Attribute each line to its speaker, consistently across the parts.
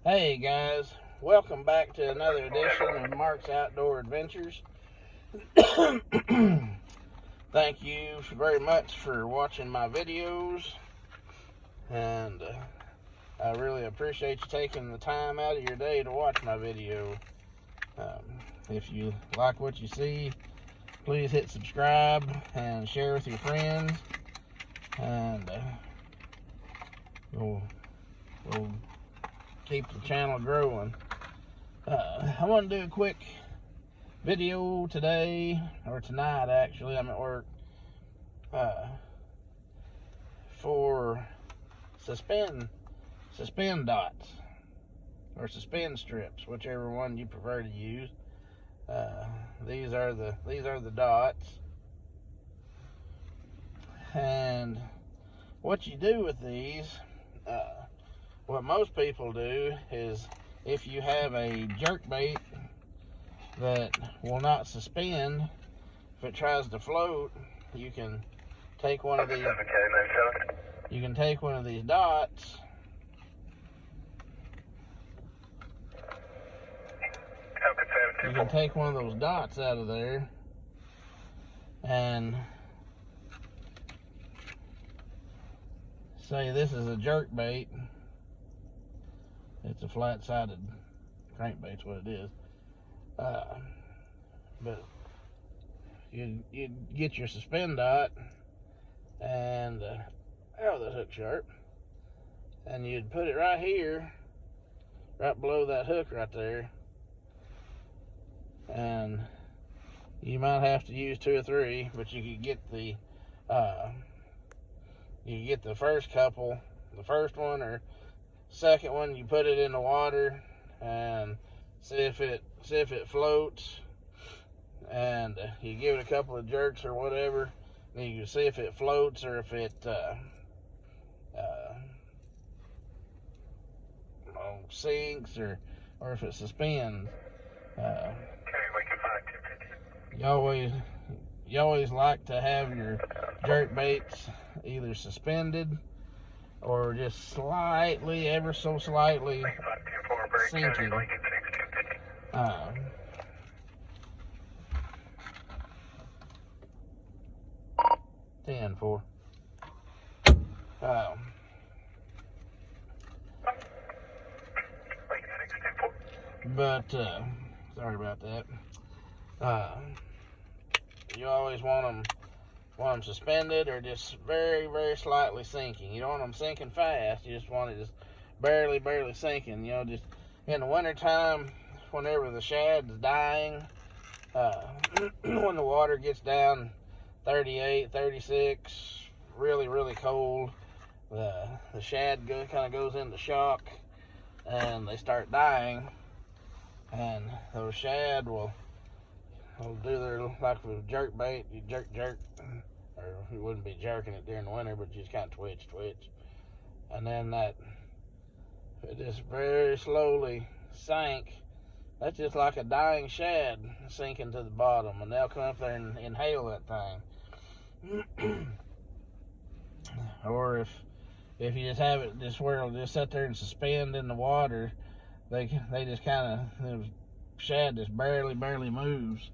Speaker 1: Hey guys, welcome back to another edition of Mark's Outdoor Adventures. Thank you very much for watching my videos, and I really appreciate you taking the time out of your day to watch my video. If you like what you see, please hit subscribe and share with your friends, and we'll keep the channel growing. I want to do a quick video today, or tonight actually, I'm at work, for suspend dots, or suspend strips, whichever one you prefer to use. These are the dots, and what you do with these, what most people do is, if you have a jerkbait that will not suspend, if it tries to float, you can take one of these. You can take one of these dots. You can take one of those dots out of there, and say this is a jerkbait. It's a flat-sided crankbait's what it is. But you get your suspend dot, and the hook sharp, and you'd put it right here, right below that hook right there, and you might have to use 2 or 3, but you could get the first couple, the first one or second one. You put it in the water and see if it floats, and you give it a couple of jerks or whatever, and you can see if it floats or if it sinks, or if it suspends. You always like to have your jerk baits either suspended or just slightly, ever so slightly sinking. 10-4. But sorry about that. You always want them suspended, or just very, very slightly sinking. You don't want them sinking fast. You just want it just barely sinking. You know, just in the wintertime, whenever the shad's dying, when the water gets down 38, 36, really cold, the shad kind of goes into shock, and they start dying, and those shad will do their, like with a jerk bait, you jerk, or you wouldn't be jerking it during the winter, but you just kind of twitch, and then it just very slowly sank. That's just like a dying shad sinking to the bottom, and they'll come up there and inhale that thing. Or if you just have it just where it'll just sit there and suspend in the water, they just kind of, the shad just barely moves.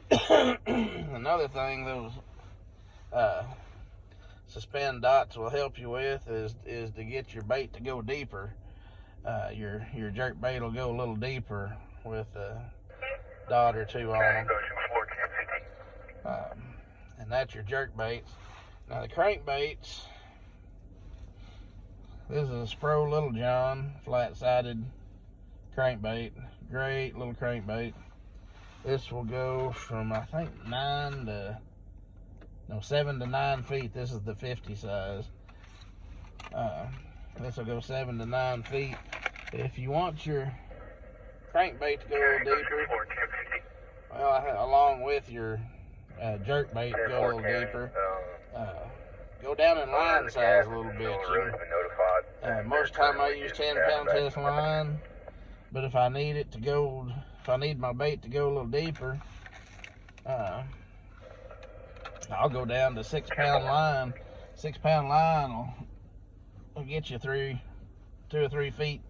Speaker 1: Another thing those suspend dots will help you with is to get your bait to go deeper. Your jerk bait will go a little deeper with a dot or 2 on them. And that's your jerk baits. Now the crankbaits, this is a Spro Little John flat-sided crankbait. Great little crankbait. This will go from, I think, 7 to 9 feet. This is the 50 size. This will go 7 to 9 feet. If you want your crankbait to go a little deeper, well, along with your jerk bait to go a little deeper, go down in line size a little bit. Most of the time I use 10-pound test line, but if I need my bait to go a little deeper, I'll go down to 6-pound line. 6-pound line will get you 2 or 3 feet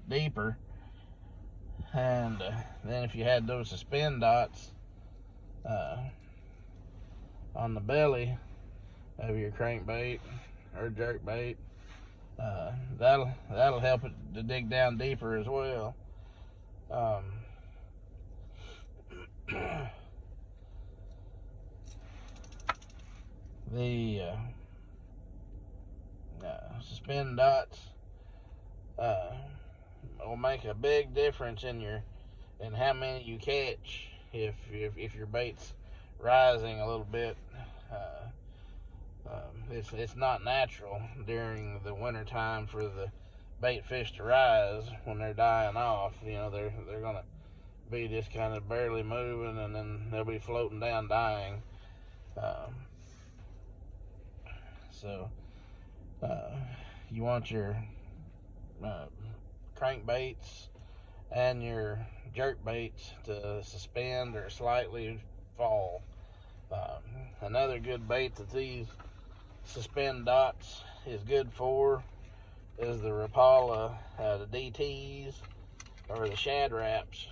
Speaker 1: deeper. And then if you had those suspend dots on the belly of your crankbait or jerkbait, that'll help it to dig down deeper as well. The suspend dots will make a big difference in how many you catch if your bait's rising a little bit. It's not natural during the winter time for the bait fish to rise when they're dying off. You know, they're gonna be just kind of barely moving, and then they'll be floating down dying. So you want your crankbaits and your jerkbaits to suspend or slightly fall. Another good bait that these suspend dots is good for is the Rapala, the DTs, or the Shad Raps.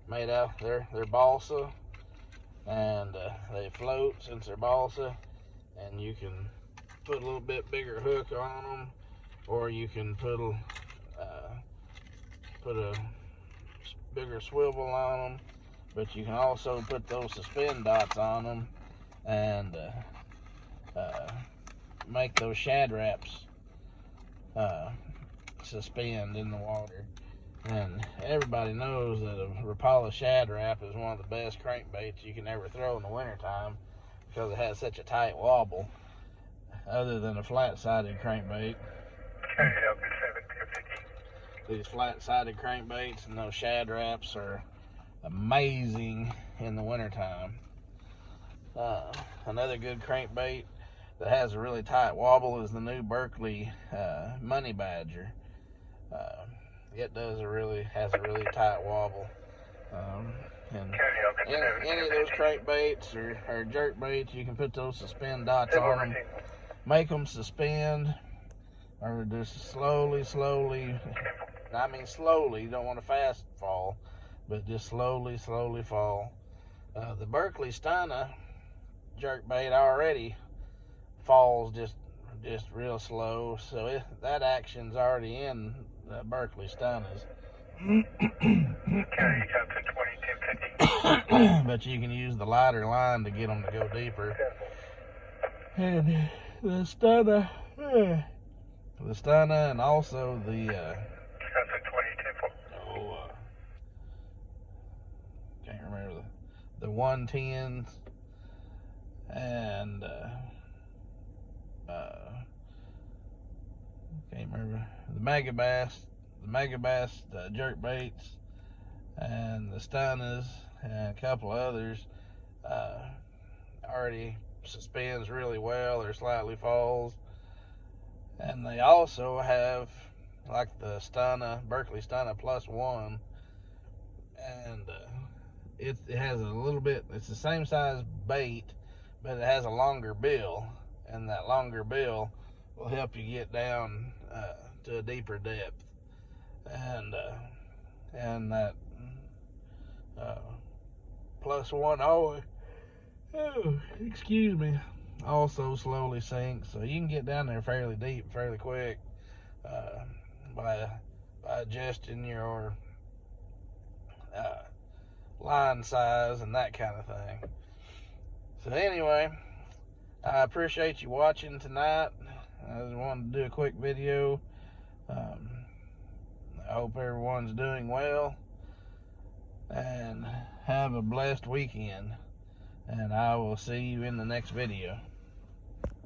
Speaker 1: Made out, they're balsa, and they float since they're balsa, and you can put a little bit bigger hook on them, or you can put a bigger swivel on them, but you can also put those suspend dots on them and make those Shad Raps suspend in the water. And everybody knows that a Rapala Shad Rap is one of the best crankbaits you can ever throw in the wintertime because it has such a tight wobble, other than a flat-sided crankbait. These flat-sided crankbaits and those Shad Raps are amazing in the wintertime. Another good crankbait that has a really tight wobble is the new Berkley Money Badger. It has a really tight wobble. And any of those crankbaits or jerkbaits, you can put those suspend dots on them. Make them suspend, or just slowly. I mean slowly. You don't want to fast fall, but just slowly fall. The Berkley Stunner jerkbait already falls just real slow, so that action's already in the Berkley Stunners. But you can use the lighter line to get them to go deeper. And the Stunner, and also the can't remember the 110s, and can't remember the Megabass jerkbaits, and the Stunners, and a couple others already suspends really well or slightly falls. And they also have like the Berkley Stunner +1, and it has a little bit, it's the same size bait, but it has a longer bill, and that longer bill will help you get down to a deeper depth. And that +1 also slowly sinks, so you can get down there fairly deep, fairly quick, by adjusting your line size and that kind of thing. So anyway, I appreciate you watching tonight. I just wanted to do a quick video. I hope everyone's doing well, and have a blessed weekend, and I will see you in the next video.